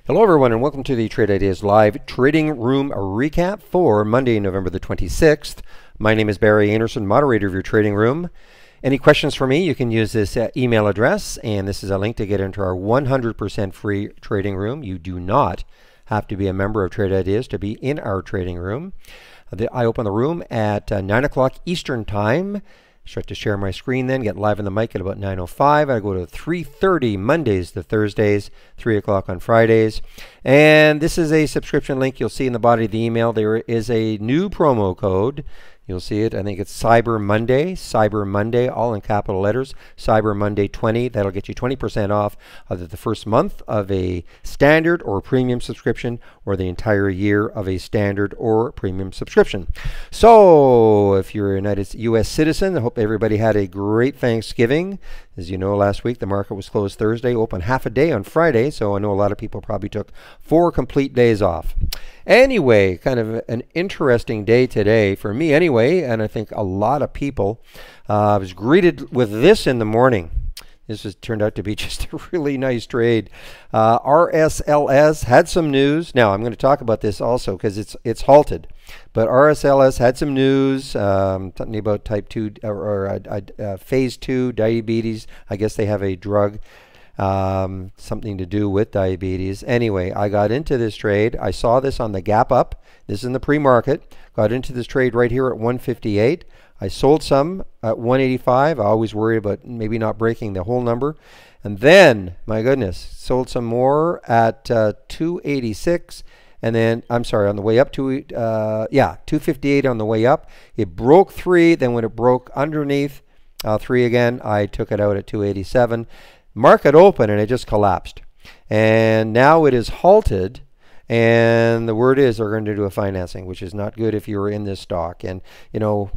Hello everyone and welcome to the Trade Ideas Live Trading Room Recap for Monday, November the 26th. My name is Barry Anderson, moderator of your trading room. Any questions for me, you can use this email address, and this is a link to get into our 100% free trading room. You do not have to be a member of Trade Ideas to be in our trading room. I open the room at 9 o'clock Eastern Time. Start to share my screen then, get live on the mic at about 9:05. I go to 3:30 Mondays to Thursdays, 3 o'clock on Fridays. And this is a subscription link you'll see in the body of the email. There is a new promo code. You'll see it. I think it's Cyber Monday, all in capital letters. Cyber Monday 20. That'll get you 20% off either the first month of a standard or premium subscription or the entire year of a standard or premium subscription. So if you're a U.S. citizen, I hope everybody had a great Thanksgiving. As you know, last week the market was closed Thursday, open half a day on Friday, so I know a lot of people probably took 4 complete days off. Anyway, kind of an interesting day today, for me anyway, and I think a lot of people. I was greeted with this in the morning. This turned out to be just a really nice trade. RSLS had some news. Now, I'm going to talk about this also because it's halted. But RSLS had some news, something about type 2 or phase 2 diabetes. I guess they have a drug, something to do with diabetes. Anyway, I got into this trade. I saw this on the gap up. This is in the pre-market. Got into this trade right here at 158. I sold some at 185. I always worry about maybe not breaking the whole number. And then, my goodness, sold some more at 286. And then, I'm sorry, on the way up to, 258 on the way up. It broke 3. Then when it broke underneath 3 again, I took it out at 287. Market open and it just collapsed. And now it is halted. And the word is they're going to do a financing, which is not good if you were in this stock. And, you know,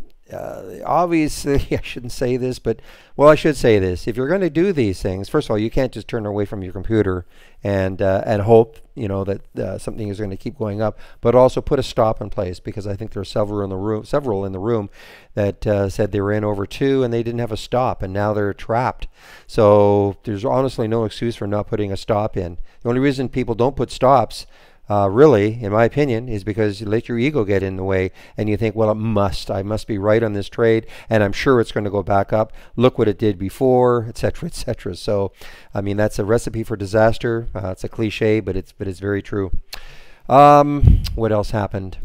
obviously, I shouldn't say this, but, well, I should say this. If you're going to do these things, first of all, you can't just turn away from your computer and hope, you know, that something is going to keep going up, but also put a stop in place, because I think there are several in the room that said they were in over 2 and they didn't have a stop, and now they're trapped. So there's honestly no excuse for not putting a stop in. The only reason people don't put stops, really, in my opinion, is because you let your ego get in the way and you think, well, I must be right on this trade, and I'm sure it's going to go back up. Look what it did before, etc., etc. So, I mean, that's a recipe for disaster. It's a cliche, but it's very true. What else happened?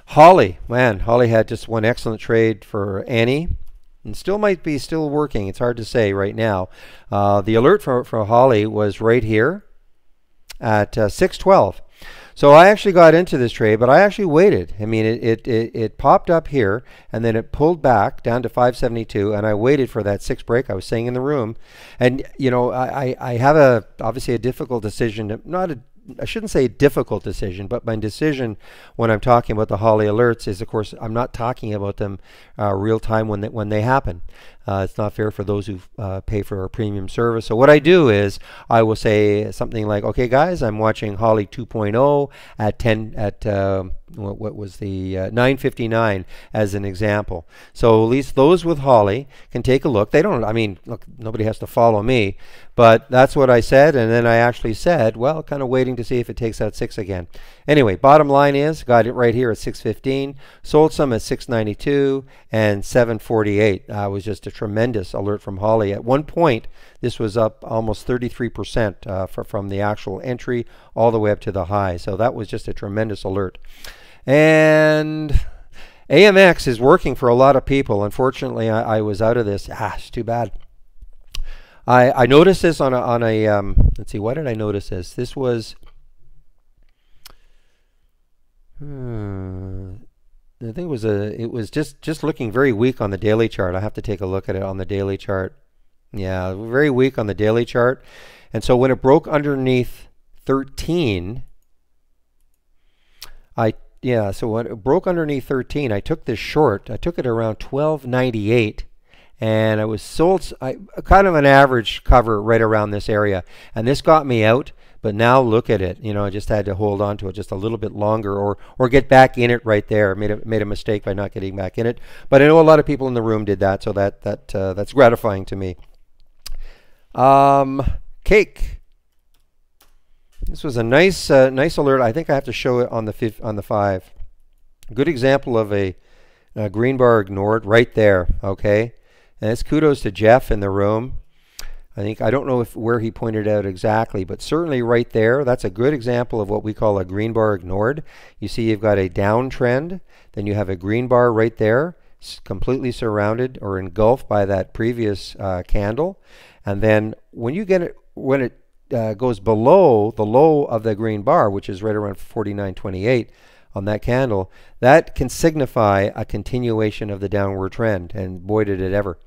Holly had just one excellent trade for Annie. And still might be still working. It's hard to say right now. The alert for Holly was right here at 612. So I actually got into this trade, but I actually waited. I mean, it popped up here, and then it pulled back down to 572, and I waited for that 6 break. I was saying in the room. And, you know, I have obviously a difficult decision, I shouldn't say difficult decision, but my decision when I'm talking about the Holly alerts is, of course, I'm not talking about them real time when they happen. It's not fair for those who pay for our premium service. So what I do is I will say something like, okay, guys, I'm watching Holly 2.0 at what was the 9:59 as an example. So at least those with Holly can take a look. They don't, I mean, look, nobody has to follow me, but that's what I said. And then I actually said, well, kind of waiting to see if it takes out 6 again. Anyway, bottom line is, got it right here at 615, sold some at 692 and 748. Was just a tremendous alert from Holly. At one point, this was up almost 33% from the actual entry all the way up to the high. So that was just a tremendous alert. And AMX is working for a lot of people. Unfortunately, I was out of this. It's too bad. I noticed this on a let's see, why did I notice this? This was I think it was just looking very weak on the daily chart. I have to take a look at it on the daily chart. Yeah, very weak on the daily chart. And so when it broke underneath 13, so when it broke underneath 13, I took this short. I took it around 1298, and I was sold kind of an average cover right around this area, and this got me out. But now look at it. You know, I just had to hold on to it just a little bit longer, or get back in it right there. Made a mistake by not getting back in it. But I know a lot of people in the room did that, so that's gratifying to me. Cake. This was a nice alert. I think I have to show it on the 5. Good example of a green bar ignored right there. Okay, and it's kudos to Jeff in the room. I don't know where he pointed out exactly, but certainly right there, that's a good example of what we call a green bar ignored. You see you've got a downtrend, then you have a green bar right there, completely surrounded or engulfed by that previous candle. And then when it goes below the low of the green bar, which is right around 49.28 on that candle, that can signify a continuation of the downward trend, and boy did it ever.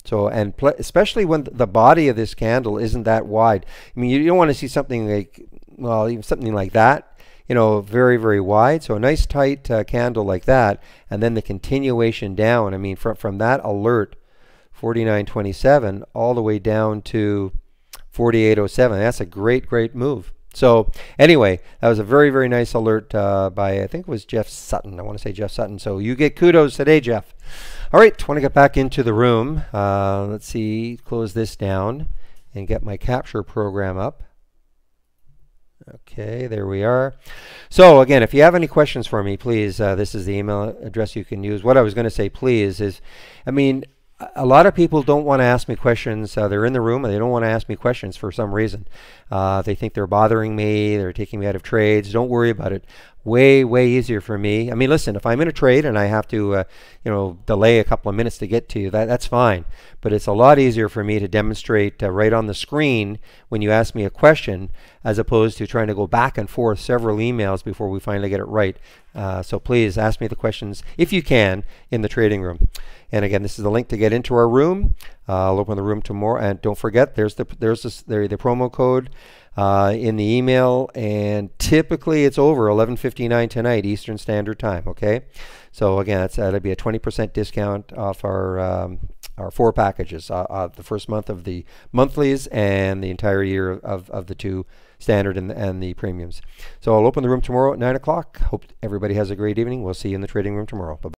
So, and especially when the body of this candle isn't that wide. I mean, you don't want to see something like, well, even something like that, you know, very, very wide. So a nice tight candle like that, and then the continuation down. I mean, from that alert, 49.27, all the way down to 48.07. That's a great move. So anyway, that was a very, very nice alert by, I think it was Jeff Sutton. I want to say Jeff Sutton. So you get kudos today, Jeff. All right, want to get back into the room. Let's see, close this down and get my capture program up. Okay, there we are. So again, if you have any questions for me, please, this is the email address you can use. What I was going to say, please, is, I mean, a lot of people don't want to ask me questions. They're in the room and they don't want to ask me questions for some reason. They think they're bothering me. They're taking me out of trades. Don't worry about it. Way easier for me. I mean, listen, if I'm in a trade and I have to, delay a couple of minutes to get to you, that's fine. But it's a lot easier for me to demonstrate right on the screen when you ask me a question, as opposed to trying to go back and forth several emails before we finally get it right. So please ask me the questions, if you can, in the trading room. And again, this is the link to get into our room. I'll open the room tomorrow, and don't forget, there's the promo code in the email, and typically it's over 11:59 tonight Eastern Standard Time. Okay, so again, that'll be a 20% discount off our 4 packages, the first month of the monthlies and the entire year of the 2 standard and the premiums. So I'll open the room tomorrow at 9 o'clock. Hope everybody has a great evening. We'll see you in the trading room tomorrow. Bye-bye.